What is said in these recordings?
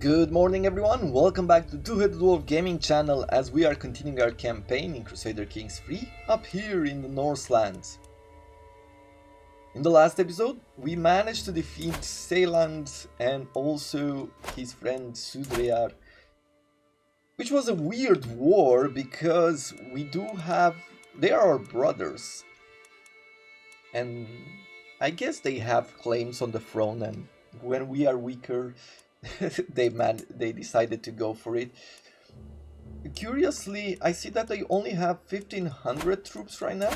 Good morning everyone, welcome back to Two-Headed Wolf Gaming channel as we are continuing our campaign in Crusader Kings 3 up here in the Northlands. In the last episode, we managed to defeat Sealand and also his friend Sudrear, which was a weird war because they are our brothers and I guess they have claims on the throne, and when we are weaker they decided to go for it. Curiously, I see that they only have 1500 troops right now.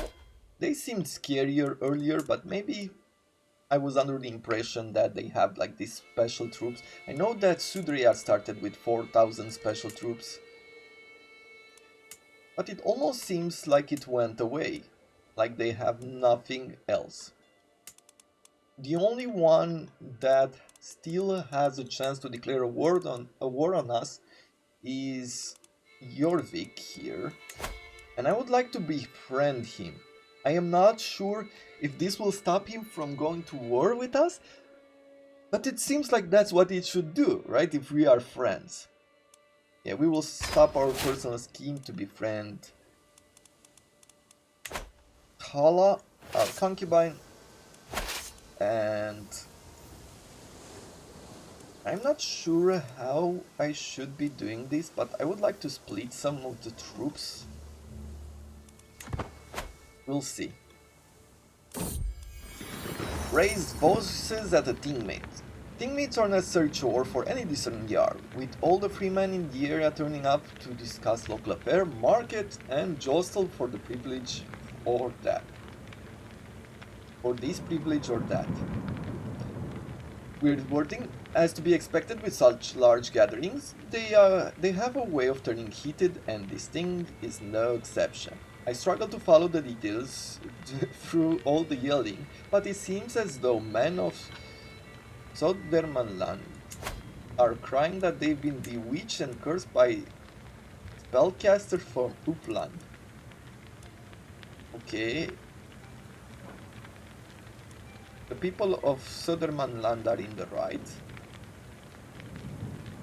They seemed scarier earlier, but maybe I was under the impression that they have like these special troops. I know that Sudreya started with 4000 special troops, but it almost seems like it went away, like they have nothing else. The only one that still has a chance to declare a war on us is Jorvik here, and I would like to befriend him. I am not sure if this will stop him from going to war with us, but it seems like that's what it should do, right? If we are friends. Yeah, we will stop our personal scheme to befriend Hala, our concubine, and I'm not sure how I should be doing this, but I would like to split some of the troops. We'll see. Raise voices at a teammate. Teammates are necessary chore for any decent Jarl, with all the freemen in the area turning up to discuss local affair, market, and jostle for the privilege or that. For this privilege or that. Weird wording, as to be expected with such large gatherings, they have a way of turning heated, and this thing is no exception. I struggle to follow the details through all the yelling, but it seems as though men of Södermanland are crying that they've been bewitched and cursed by spellcaster from Uppland. Okay. The people of Södermanland are in the right.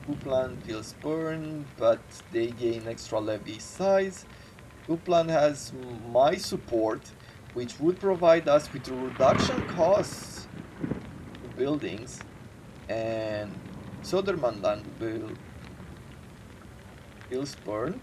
Uppland feels burned, but they gain extra levy size. Uppland has my support, which would provide us with a reduction costs to buildings, and Södermanland will feels burned.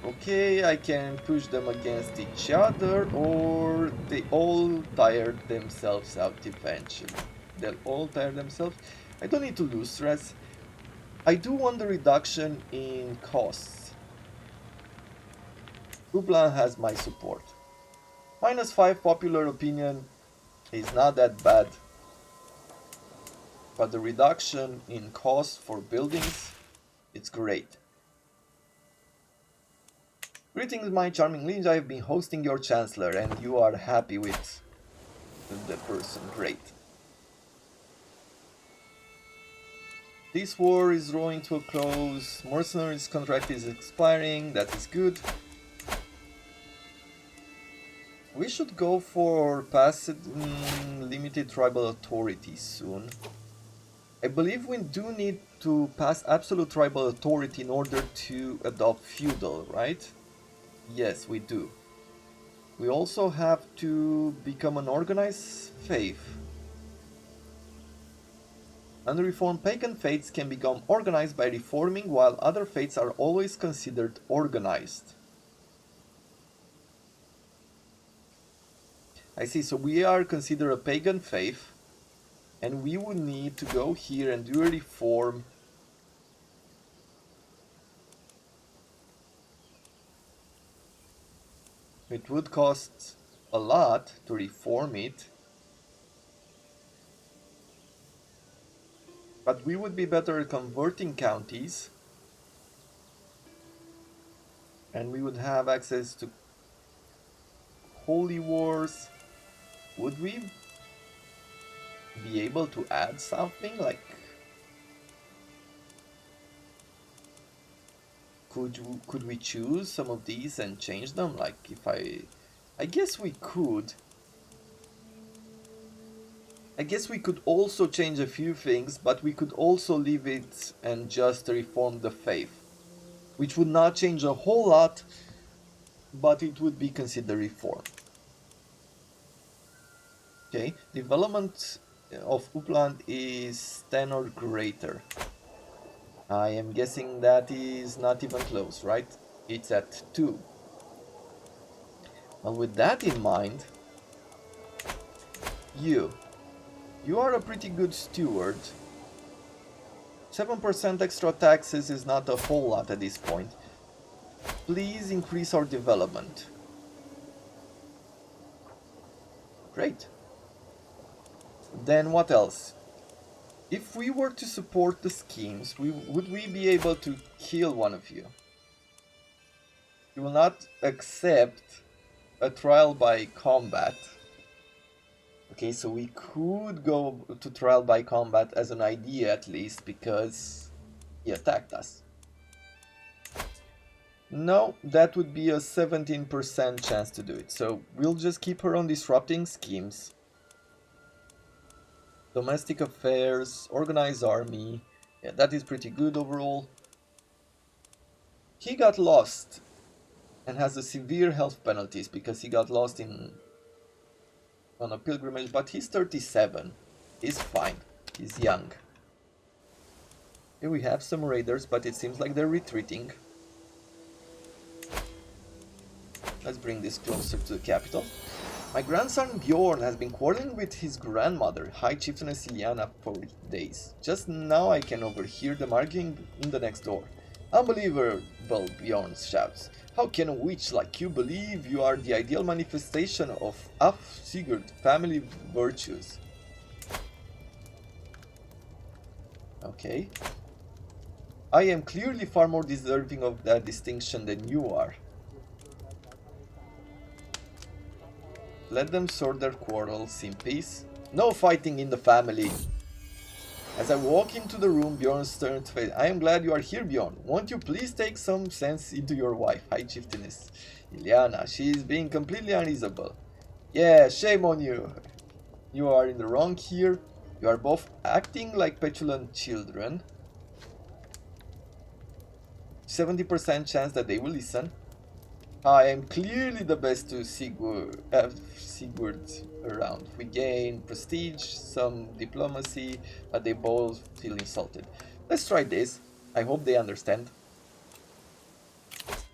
Okay, I can push them against each other, or they all tire themselves out eventually. They'll all tire themselves. I don't need to lose stress. I do want the reduction in costs. Uppland has my support. -5 popular opinion is not that bad, but the reduction in cost for buildings, it's great. Greetings, my charming liege. I have been hosting your chancellor, and you are happy with the person. Great. This war is drawing to a close. Mercenaries contract is expiring. That is good. We should go for limited tribal authority soon. I believe we do need to pass absolute tribal authority in order to adopt feudal, right? Yes, we do. We also have to become an organized faith. Unreformed pagan faiths can become organized by reforming, while other faiths are always considered organized. I see, so we are considered a pagan faith, and we would need to go here and do a reform. It would cost a lot to reform it, but we would be better at converting counties, and we would have access to holy wars. Would we be able to add something like, could we choose some of these and change them? Like, if I guess we could. I guess we could also change a few things, but we could also leave it and just reform the faith, which would not change a whole lot, but it would be considered reform. Okay, development of Upland is 10 or greater. I am guessing that is not even close, right? It's at 2. Well, with that in mind, you are a pretty good steward. 7% extra taxes is not a whole lot at this point. Please increase our development. Great. Then what else? If we were to support the schemes, would we be able to kill one of you? You will not accept a trial by combat. Okay, so we could go to trial by combat as an idea at least, because he attacked us. No, that would be a 17% chance to do it, so we'll just keep her on disrupting schemes. Domestic affairs, organized army, yeah, that is pretty good overall. He got lost and has a severe health penalties because he got lost on a pilgrimage, but he's 37. He's fine. He's young. Here we have some raiders, but it seems like they're retreating. Let's bring this closer to the capital. My grandson Bjorn has been quarreling with his grandmother, High Chieftainess Ilyana, for days. Just now I can overhear them arguing in the next door. Unbelievable, Bjorn shouts. How can a witch like you believe you are the ideal manifestation of Af Sigurd family virtues? Okay. I am clearly far more deserving of that distinction than you are. Let them sort their quarrels in peace. No fighting in the family. As I walk into the room, Bjorn turns to face. I am glad you are here, Bjorn. Won't you please take some sense into your wife, High Chieftainess Ilyana? She is being completely unreasonable. Yeah, shame on you. You are in the wrong here. You are both acting like petulant children. 70% chance that they will listen. I am clearly the best to Sigurd around. We gain prestige, some diplomacy, but they both feel insulted. Let's try this. I hope they understand.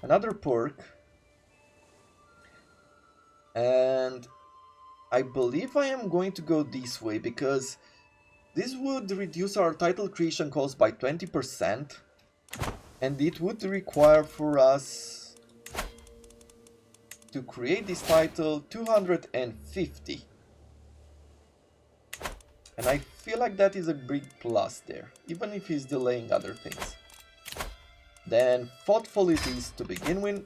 Another perk. And I believe I am going to go this way because this would reduce our title creation cost by 20%. And it would require for us to create this title 250. And I feel like that is a big plus there, even if he's delaying other things. Then thoughtful it is to begin with.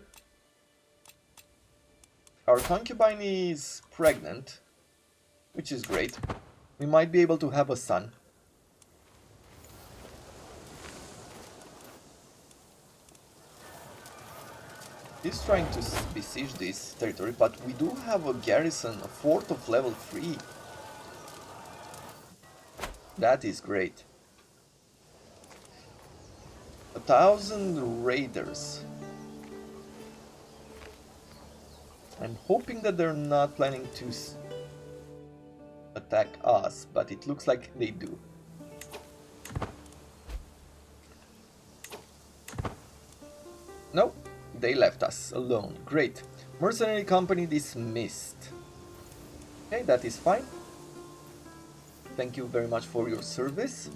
Our concubine is pregnant, which is great. We might be able to have a son. He's trying to besiege this territory, but we do have a garrison, a fort of level 3. That is great. 1,000 raiders. I'm hoping that they're not planning to attack us, but it looks like they do. No. They left us alone. Great. Mercenary company dismissed. Okay, that is fine. Thank you very much for your service.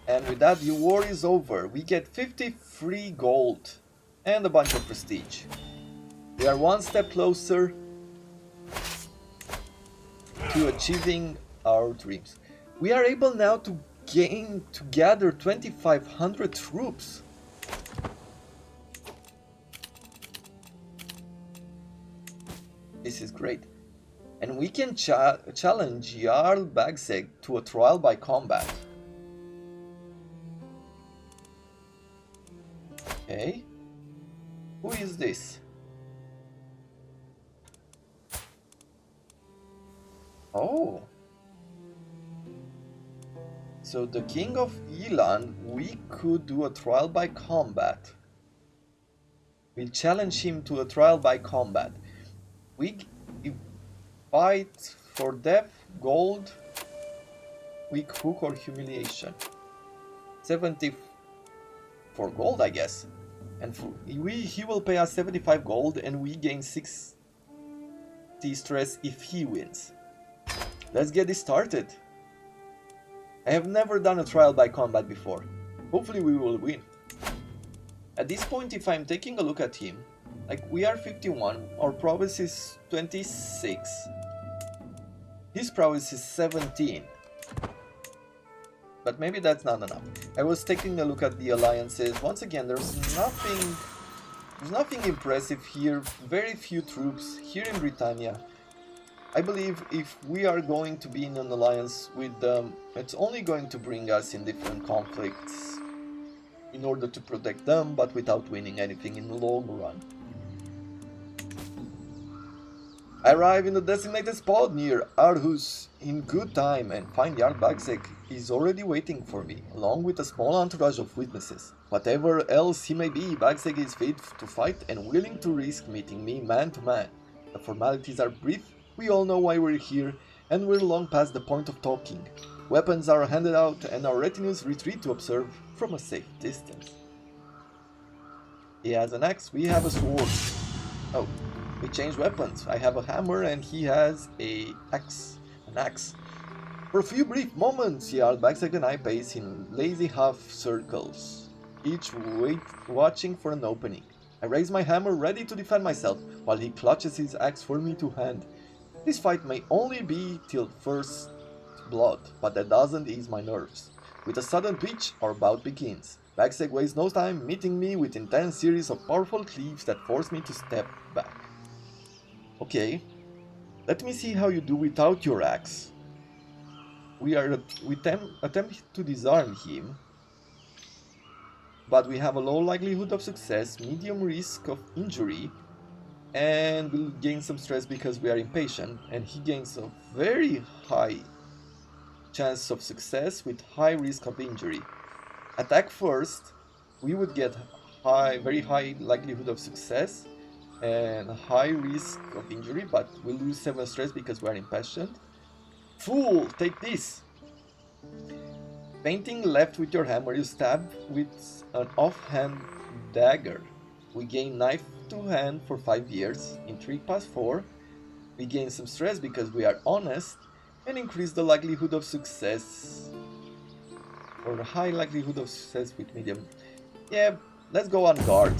And with that, the war is over. We get 50 free gold and a bunch of prestige. We are one step closer to achieving our dreams. We are able now to gather 2,500 troops. This is great. And we can challenge Jarl Bagseg to a trial by combat. Okay. Who is this? Oh. So the king of Eland, we could do a trial by combat. We challenge him to a trial by combat. We fight for death, gold, weak hook or humiliation. 70 for gold, I guess. And he will pay us 75 gold and we gain 60 stress if he wins. Let's get this started. I have never done a trial by combat before. Hopefully we will win. At this point, if I'm taking a look at him, like we are 51, our prowess is 26. His prowess is 17. But maybe that's not enough. I was taking a look at the alliances. Once again, there's nothing impressive here. Very few troops here in Britannia. I believe if we are going to be in an alliance with them, it's only going to bring us in different conflicts in order to protect them, but without winning anything in the long run. I arrive in the designated spot near Aarhus in good time and find Jarl Bagsek is already waiting for me, along with a small entourage of witnesses. Whatever else he may be, Bagsek is fit to fight and willing to risk meeting me man to man. The formalities are brief, we all know why we're here, and we're long past the point of talking. Weapons are handed out and our retinues retreat to observe from a safe distance. He has an axe, we have a sword. Oh. We change weapons. I have a hammer and he has an axe. For a few brief moments, Jarl Bagsek and I pace in lazy half circles, each watching for an opening. I raise my hammer ready to defend myself, while he clutches his axe for me to hand. This fight may only be till first blood, but that doesn't ease my nerves. With a sudden twitch, our bout begins. Bagsek wastes no time, meeting me with intense series of powerful cleaves that force me to step back. Okay, let me see how you do without your axe. We attempt to disarm him, but we have a low likelihood of success, medium risk of injury, and we'll gain some stress because we are impatient, and he gains a very high chance of success with high risk of injury. Attack first, we would get very high likelihood of success, and high risk of injury, but we'll lose 7 stress because we are impatient. Fool, take this! Painting left with your hammer, you stab with an offhand dagger. We gain knife to hand for 5 years. Intrigue +4. We gain some stress because we are honest, and increase the likelihood of success, or the high likelihood of success with medium. Yeah, let's go on guard.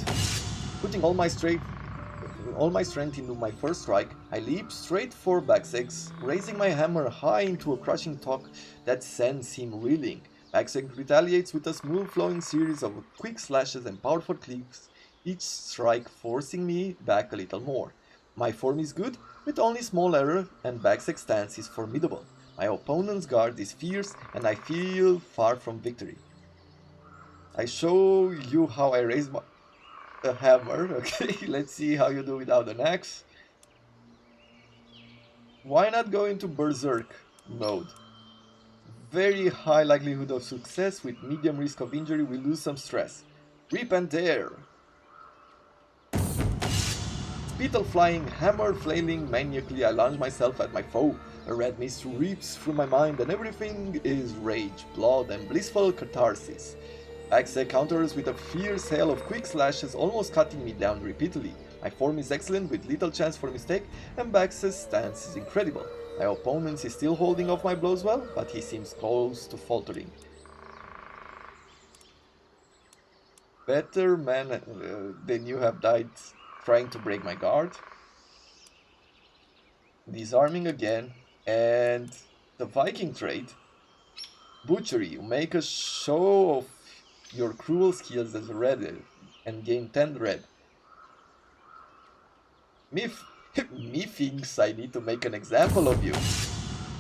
Putting all my strength into my first strike, I leap straight for Bagsek, raising my hammer high into a crushing talk that sends him reeling. Bagsek retaliates with a smooth flowing series of quick slashes and powerful cleaves, each strike forcing me back a little more. My form is good, with only small error, and Bagsek's stance is formidable. My opponent's guard is fierce, and I feel far from victory. I show you how I raise a hammer. Okay, let's see how you do without an axe. Why not go into berserk mode? Very high likelihood of success with medium risk of injury. We lose some stress. Rip and tear. Spittle flying, hammer flailing maniacally, I lunge myself at my foe. A red mist reaps through my mind and everything is rage, blood and blissful catharsis. Bagsek counters with a fierce hail of quick slashes, almost cutting me down repeatedly. My form is excellent with little chance for mistake, and Bagsek's stance is incredible. My opponent is still holding off my blows well, but he seems close to faltering. Better man than you have died trying to break my guard. Disarming again, and the Viking trait. Butchery, you make a show of your cruel skills as a red and gain 10 red. Me thinks I need to make an example of you.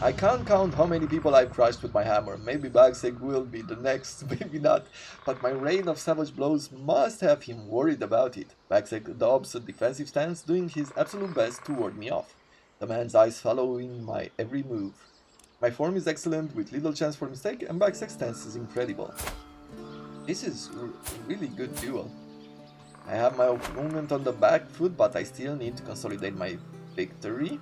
I can't count how many people I've crushed with my hammer. Maybe Bagsek will be the next, maybe not. But my rain of savage blows must have him worried about it. Bagsek adopts a defensive stance, doing his absolute best to ward me off. The man's eyes following my every move. My form is excellent with little chance for mistake and back's stance is incredible. This is a really good duel. I have my opponent on the back foot, but I still need to consolidate my victory.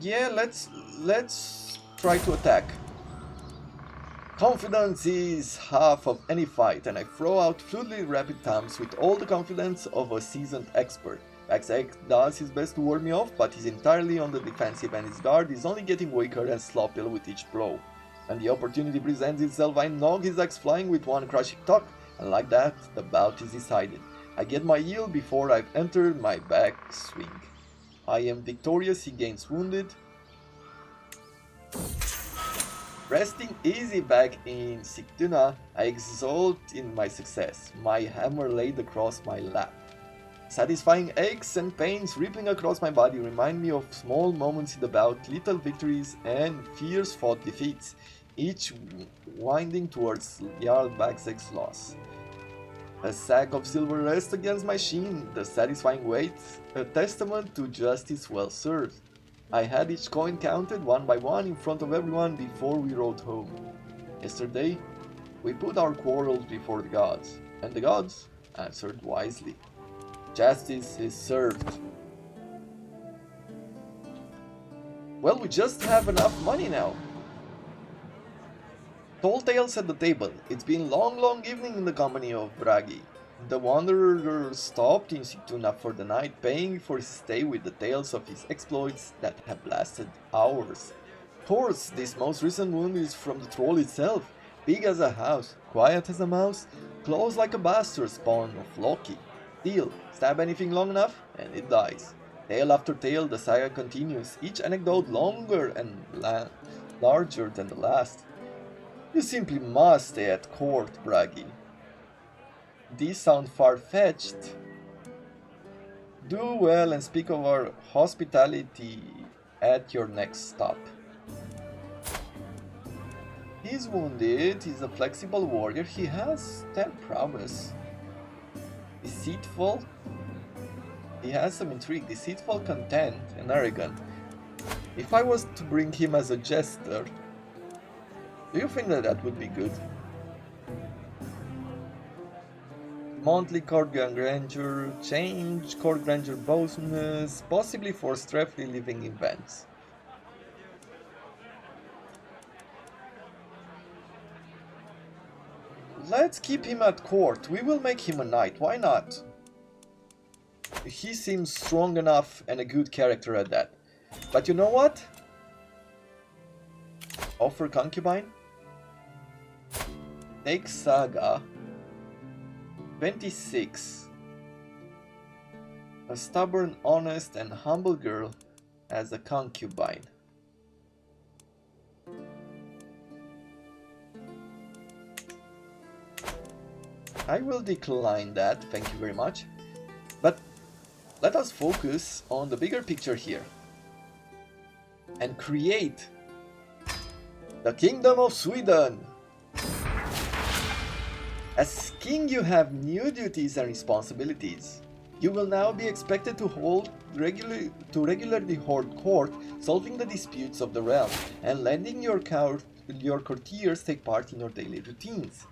Yeah, let's try to attack. Confidence is half of any fight, and I throw out fluidly rapid times with all the confidence of a seasoned expert. Baxek does his best to ward me off, but he's entirely on the defensive and his guard is only getting weaker and sloppier with each blow. When the opportunity presents itself, I knock his axe flying with one crushing tuck, and like that, the bout is decided. I get my yield before I've entered my back swing. I am victorious, he gains wounded. Resting easy back in Sigtuna, I exult in my success, my hammer laid across my lap. Satisfying aches and pains rippling across my body remind me of small moments in the bout, little victories and fierce fought defeats, each winding towards Jarl Baxek's loss. A sack of silver rests against my sheen, the satisfying weight, a testament to justice well served. I had each coin counted one by one in front of everyone before we rode home. Yesterday, we put our quarrels before the gods, and the gods answered wisely. Justice is served. Well, we just have enough money now. Tall tales at the table. It's been long evening in the company of Bragi. The wanderer stopped in Sigtuna for the night, paying for his stay with the tales of his exploits that have lasted hours. Of course, this most recent wound is from the troll itself, big as a house, quiet as a mouse, close like a bastard spawn of Loki. Still, stab anything long enough, and it dies. Tale after tale, the saga continues, each anecdote longer and larger than the last. You simply must stay at court, Bragi. These sound far-fetched. Do well and speak of our hospitality at your next stop. He's wounded, he's a flexible warrior, he has 10 prowess. Deceitful, he has some intrigue, deceitful, content, and arrogant. If I was to bring him as a jester, do you think that would be good? Monthly court grandeur, change court grandeur bonus, possibly for strictly living events. Let's keep him at court. We will make him a knight. Why not? He seems strong enough and a good character at that. But you know what? Offer concubine? Take Saga. 26. A stubborn, honest, and humble girl as a concubine. I will decline that, thank you very much. But let us focus on the bigger picture here and create the Kingdom of Sweden. As king, you have new duties and responsibilities. You will now be expected to regularly hold court, solving the disputes of the realm, and letting your courtiers take part in your daily routines.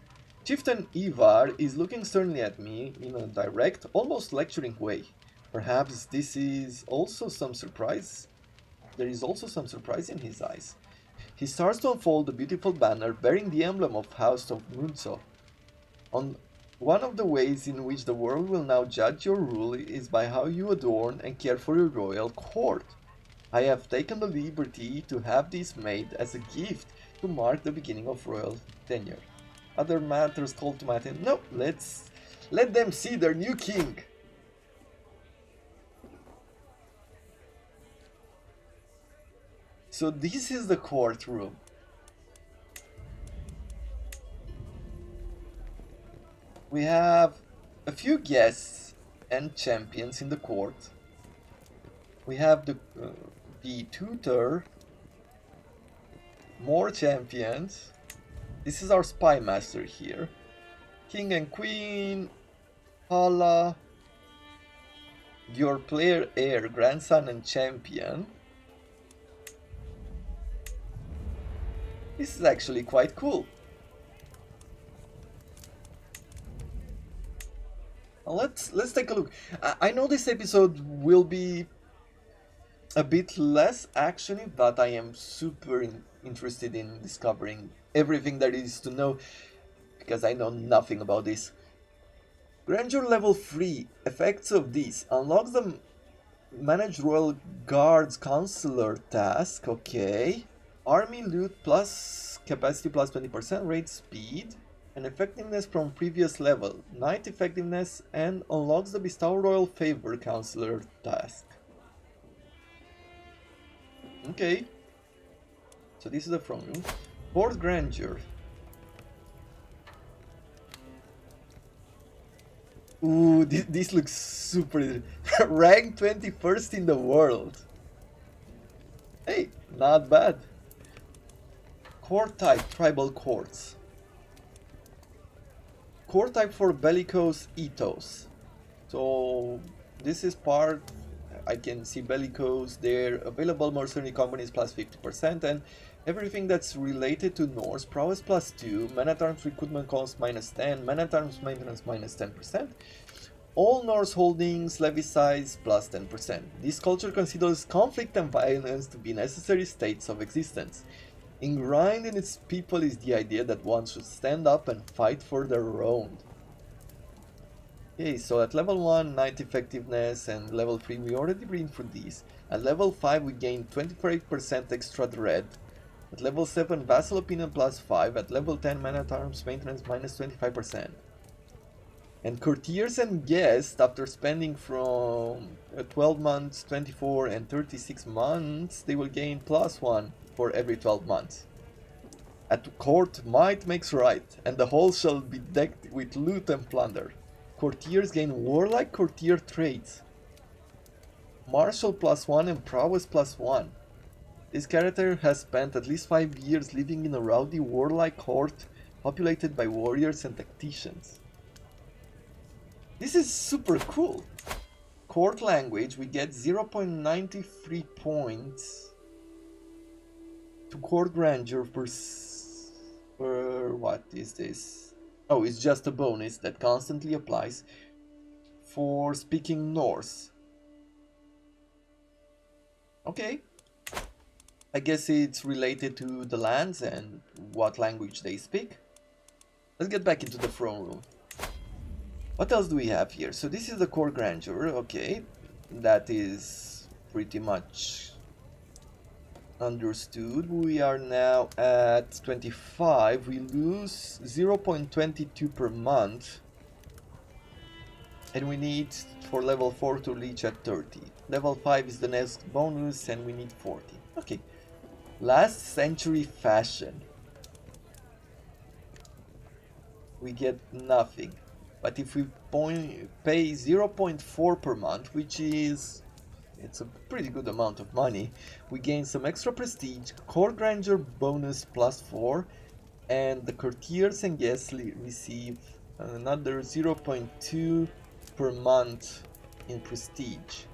Chieftain Ivar is looking sternly at me in a direct, almost lecturing way. Perhaps this is also some surprise. There is also some surprise in his eyes. He starts to unfold the beautiful banner bearing the emblem of House of Munzo. On one of the ways in which the world will now judge your rule is by how you adorn and care for your royal court. I have taken the liberty to have this made as a gift to mark the beginning of royal tenure. Other matters called to my attention. No, let them see their new king. So this is the courtroom. We have a few guests and champions in the court. We have the tutor, more champions. This is our spy master here. King and Queen, Hala, your player heir, grandson and champion. This is actually quite cool. Let's take a look. I know this episode will be a bit less actiony, but I am super interested in discovering everything there is to know, because I know nothing about this. Grandeur level 3. Effects of this. Unlocks the Manage Royal Guards Counselor task. Okay. Army loot plus capacity plus 20%, raid speed, and effectiveness from previous level. Knight effectiveness, and unlocks the Bestow Royal Favor Counselor task. Okay. So this is the front room. Fort Grandeur. Ooh, this looks super. Rank 21st in the world. Hey, not bad. Court type, tribal courts. Court type for bellicose ethos. So this is part. I can see bellicose there. Available mercenary companies plus 50%, and everything that's related to Norse. Prowess plus 2, man-at-arms recruitment cost minus 10, man-at-arms maintenance minus 10%. All Norse holdings levy size plus 10%. This culture considers conflict and violence to be necessary states of existence. Ingrained in its people is the idea that one should stand up and fight for their own. Okay, so at level 1, Knight effectiveness, and level 3 we already been for these. At level 5 we gain 24% extra dread. At level 7, Vassal Opinion plus 5. At level 10, Man-at-Arms maintenance minus 25%. And Courtiers and Guests, after spending from 12 months, 24 and 36 months, they will gain plus 1 for every 12 months. At court, might makes right, and the hall shall be decked with loot and plunder. Courtiers gain warlike courtier traits. Martial plus 1 and prowess plus 1. This character has spent at least 5 years living in a rowdy warlike court populated by warriors and tacticians. This is super cool. Court language, we get 0.93 points to court grandeur per what is this? Oh, it's just a bonus that constantly applies for speaking Norse. Okay. I guess it's related to the lands and what language they speak. Let's get back into the throne room. What else do we have here? So this is the core grandeur, okay. That is pretty much understood. We are now at 25. We lose 0.22 per month. And we need for level 4 to reach at 30. Level 5 is the next bonus and we need 40. Okay. Last century fashion. We get nothing. But if we pay 0.4 per month, which is, it's a pretty good amount of money, we gain some extra prestige, core grandeur bonus plus 4, and the courtiers and guests receive another 0.2 per month in prestige.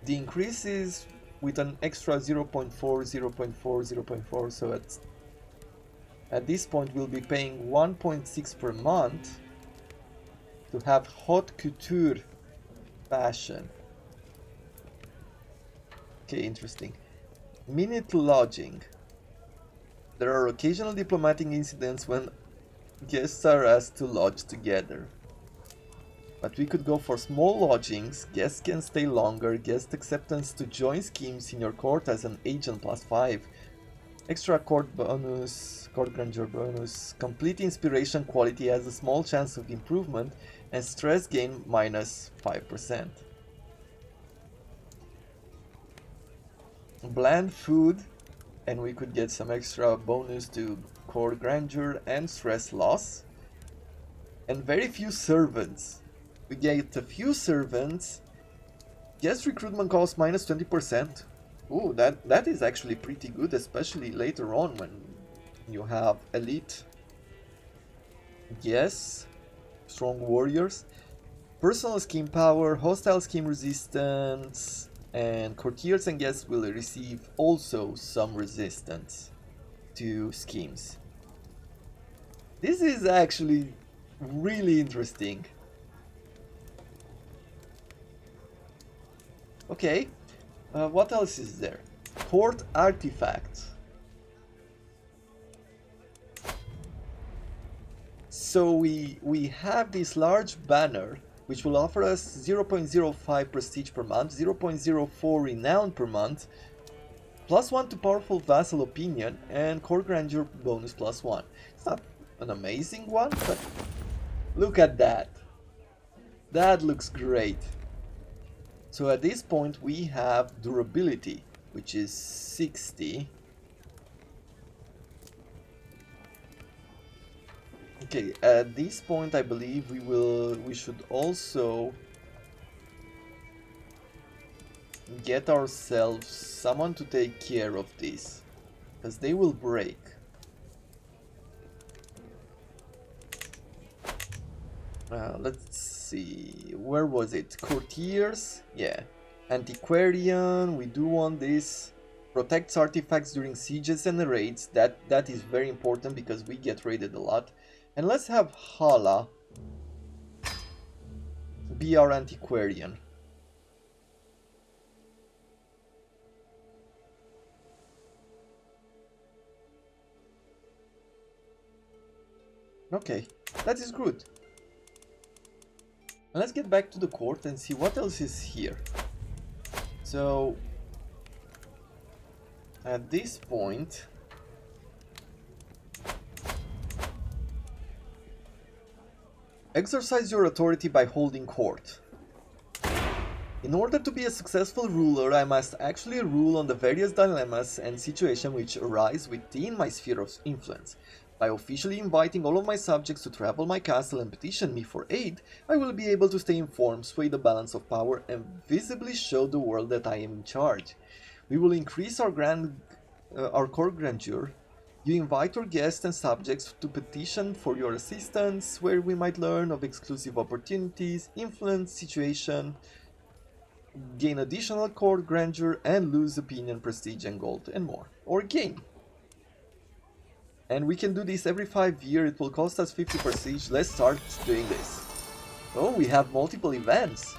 The increase is with an extra 0.4, 0.4, 0.4, so at this point we'll be paying 1.6 per month to have haute couture fashion. Okay, interesting. Minute lodging. There are occasional diplomatic incidents when guests are asked to lodge together. But we could go for small lodgings, guests can stay longer, guest acceptance to join schemes in your court as an agent plus 5. Extra court bonus, court grandeur bonus, complete inspiration quality has a small chance of improvement, and stress gain minus 5%. Bland food, and we could get some extra bonus to court grandeur and stress loss. And very few servants. We get a few servants. Guest recruitment cost minus 20%. Ooh, that is actually pretty good, especially later on when you have elite Yes. Strong warriors. Personal scheme power, hostile scheme resistance, and courtiers and guests will receive also some resistance to schemes. This is actually really interesting. Okay, what else is there? Court artifacts. So we have this large banner which will offer us 0.05 prestige per month, 0.04 renown per month, +1 to powerful vassal opinion, and court grandeur bonus +1. It's not an amazing one, but look at that. That looks great. So at this point we have durability, which is 60. Okay, at this point I believe we should also get ourselves someone to take care of this, because they will break. Let's see, where was it? Courtiers? Yeah. Antiquarian, we do want this. Protects artifacts during sieges and raids. That is very important because we get raided a lot. And let's have Hala be our antiquarian. Okay, that is good. Let's get back to the court and see what else is here. So, at this point, exercise your authority by holding court. In order to be a successful ruler, I must actually rule on the various dilemmas and situations which arise within my sphere of influence. By officially inviting all of my subjects to travel my castle and petition me for aid, I will be able to stay informed, sway the balance of power, and visibly show the world that I am in charge. We will increase our court grandeur. You invite your guests and subjects to petition for your assistance, where we might learn of exclusive opportunities, influence situation, gain additional court grandeur, and lose opinion, prestige, and gold, and more. Or gain. And we can do this every 5 years, it will cost us 50 prestige. Let's start doing this. Oh, we have multiple events.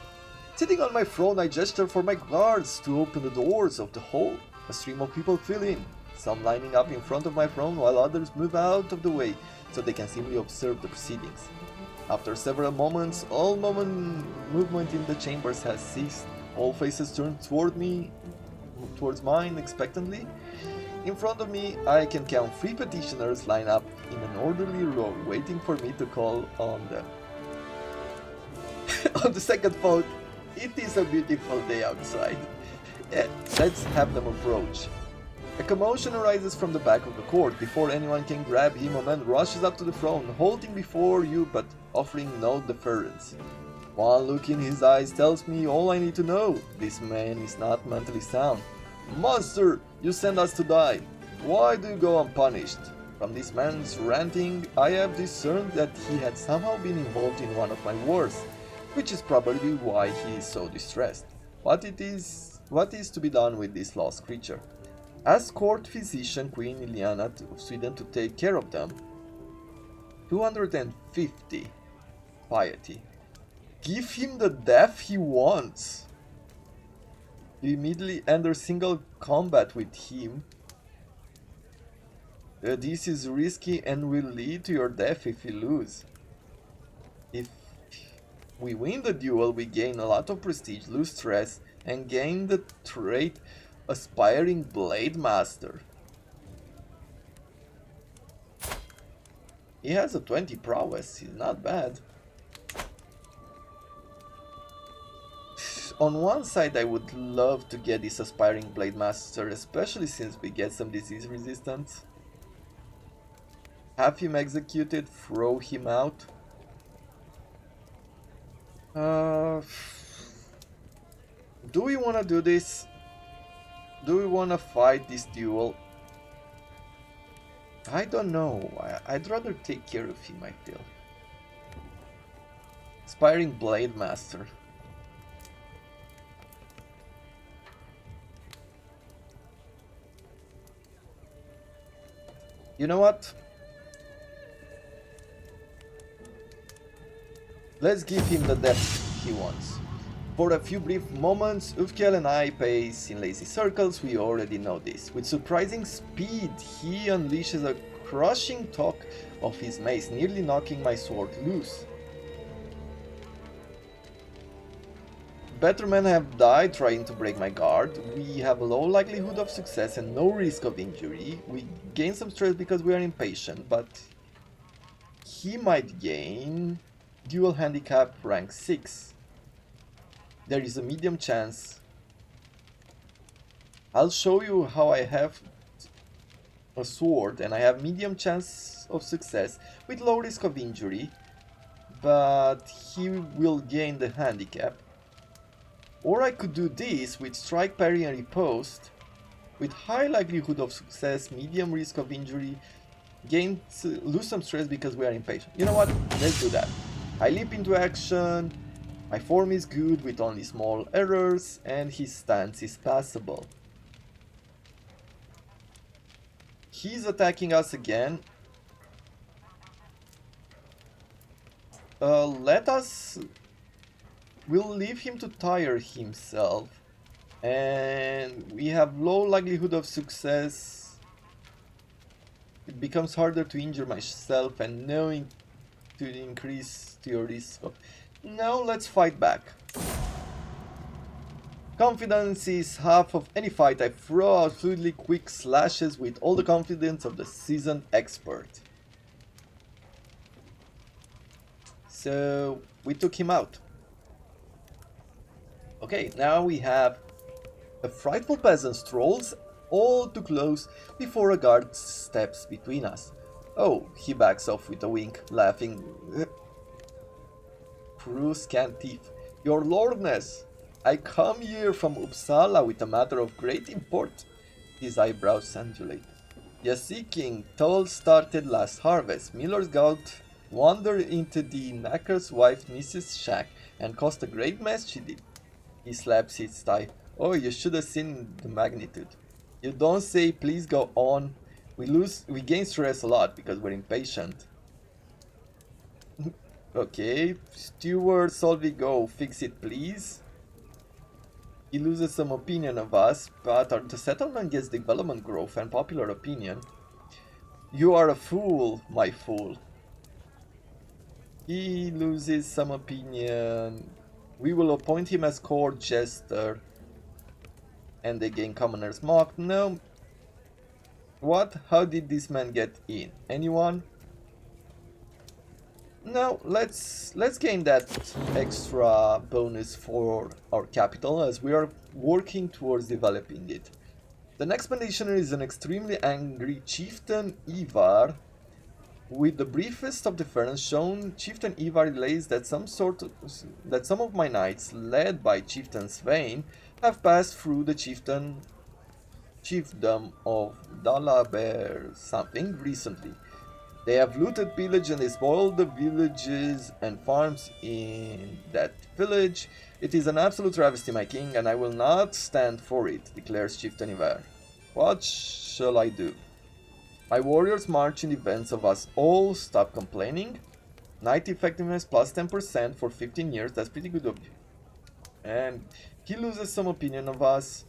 Sitting on my throne, I gesture for my guards to open the doors of the hall. A stream of people fill in, some lining up in front of my throne while others move out of the way so they can simply observe the proceedings. After several moments, all movement in the chambers has ceased. All faces turn towards mine expectantly. In front of me, I can count 3 petitioners lined up in an orderly row, waiting for me to call on them. On the second vote, it is a beautiful day outside. Yeah, let's have them approach. A commotion arises from the back of the court. Before anyone can grab him, a man rushes up to the throne, halting before you but offering no deference. One look in his eyes tells me all I need to know. This man is not mentally sound. Monster, you send us to die. Why do you go unpunished? From this man's ranting, I have discerned that he had somehow been involved in one of my wars, which is probably why he is so distressed. What is to be done with this lost creature? Ask court physician Queen Iliana of Sweden to take care of them. 250 piety. Give him the death he wants. You immediately enter single combat with him. This is risky and will lead to your death if you lose. If we win the duel, we gain a lot of prestige, lose stress, and gain the trait Aspiring Blade Master. He has a 20 prowess, he's not bad. On one side, I would love to get this Aspiring Blade Master, especially since we get some disease resistance. Have him executed, throw him out. Do we want to do this? Do we want to fight this duel? I don't know. I'd rather take care of him, I feel. Aspiring Blade Master. You know what? Let's give him the depth he wants. For a few brief moments, Ufkiel and I pace in lazy circles, we already know this. With surprising speed, he unleashes a crushing talk of his mace, nearly knocking my sword loose. Better men have died trying to break my guard. We have a low likelihood of success and no risk of injury. We gain some stress because we are impatient, but he might gain dual handicap rank 6. There is a medium chance. I'll show you how I have a sword and I have medium chance of success with low risk of injury, but he will gain the handicap. Or I could do this with strike, parry and riposte, with high likelihood of success, medium risk of injury, lose some stress because we are impatient. You know what? Let's do that. I leap into action, my form is good with only small errors, and his stance is passable. He's attacking us again. We'll leave him to tire himself, and we have low likelihood of success. It becomes harder to injure myself and knowing to increase your risk of... Now let's fight back. Confidence is half of any fight. I throw out fluidly quick slashes with all the confidence of the seasoned expert. So we took him out. Okay, now we have a frightful peasant strolls all too close before a guard steps between us. Oh, he backs off with a wink, laughing. True scant teeth. Your lordness, I come here from Uppsala with a matter of great import. His eyebrows undulate. Yes, seeking toll started last harvest. Miller's goat wandered into the knacker's wife Mrs. Shack and caused a great mess she did. He slaps his thigh. Oh, you should have seen the magnitude. You don't say, please go on. We gain stress a lot because we're impatient. Okay, Steward Solvigo, fix it please. He loses some opinion of us, but the settlement gets development growth and popular opinion. You are a fool, my fool. He loses some opinion. We will appoint him as court jester. And they gain commoner's mark. No. What? How did this man get in? Anyone? No, let's gain that extra bonus for our capital as we are working towards developing it. The next petitioner is an extremely angry chieftain Ivar. With the briefest of deference shown, Chieftain Ivar relays that some of my knights, led by Chieftain Svein, have passed through the chiefdom of Dalaber something recently. They have looted, pillaged, and despoiled the villages and farms in that village. It is an absolute travesty, my king, and I will not stand for it, declares Chieftain Ivar. What shall I do? My warriors march in defense of us all. Stop complaining. Knight effectiveness plus 10% for 15 years. That's pretty good of you. And he loses some opinion of us.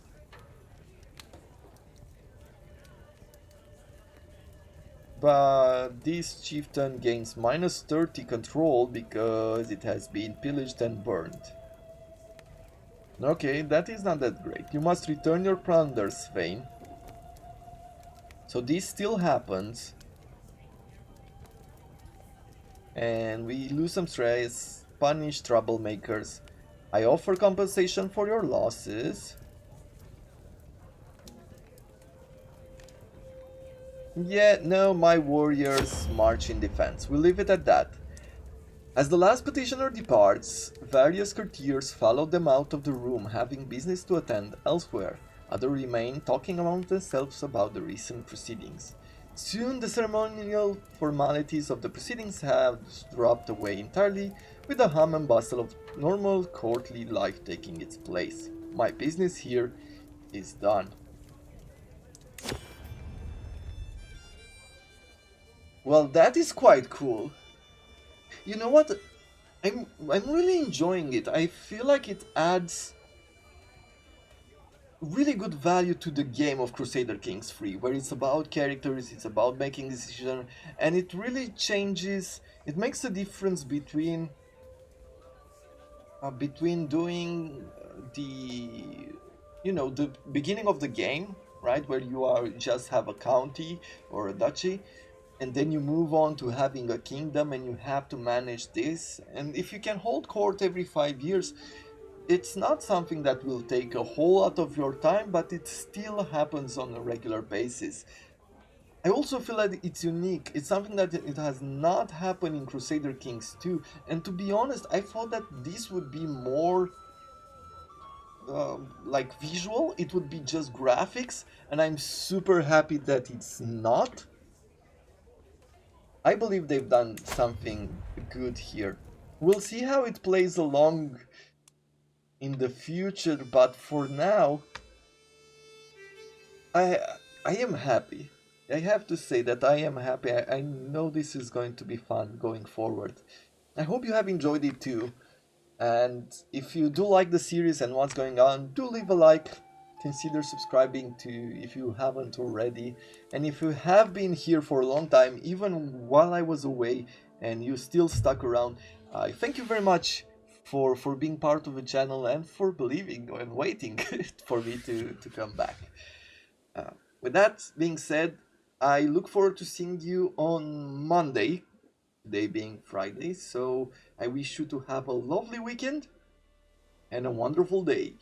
But this chieftain gains minus 30 control because it has been pillaged and burned. Okay, that is not that great. You must return your plunder, Svein. So this still happens. And we lose some stress, punish troublemakers. I offer compensation for your losses. Yeah, no, my warriors march in defense. We'll leave it at that. As the last petitioner departs, various courtiers follow them out of the room, having business to attend elsewhere. Others remain, talking among themselves about the recent proceedings. Soon the ceremonial formalities of the proceedings have dropped away entirely, with the hum and bustle of normal courtly life taking its place. My business here is done. Well, that is quite cool. You know what? I'm really enjoying it. I feel like it adds really good value to the game of Crusader Kings 3, where it's about characters, it's about making decisions, and it really changes. It makes a difference between doing the the beginning of the game, right, where you are just have a county or a duchy, and then you move on to having a kingdom and you have to manage this. And if you can hold court every 5 years, it's not something that will take a whole lot of your time, but it still happens on a regular basis. I also feel like it's unique. It's something that it has not happened in Crusader Kings 2. And to be honest, I thought that this would be more like visual. It would be just graphics, and I'm super happy that it's not. I believe they've done something good here. We'll see how it plays along in the future, but for now, I I am happy. I have to say that I am happy. I know this is going to be fun going forward. I hope you have enjoyed it too. And if you do like the series and what's going on, do leave a like. Consider subscribing to if you haven't already. And if you have been here for a long time, even while I was away, and you still stuck around, I thank you very much for being part of the channel and for believing and waiting for me to come back. Uh, with that being said, I look forward to seeing you on Monday, today being Friday. So I wish you to have a lovely weekend and a wonderful day.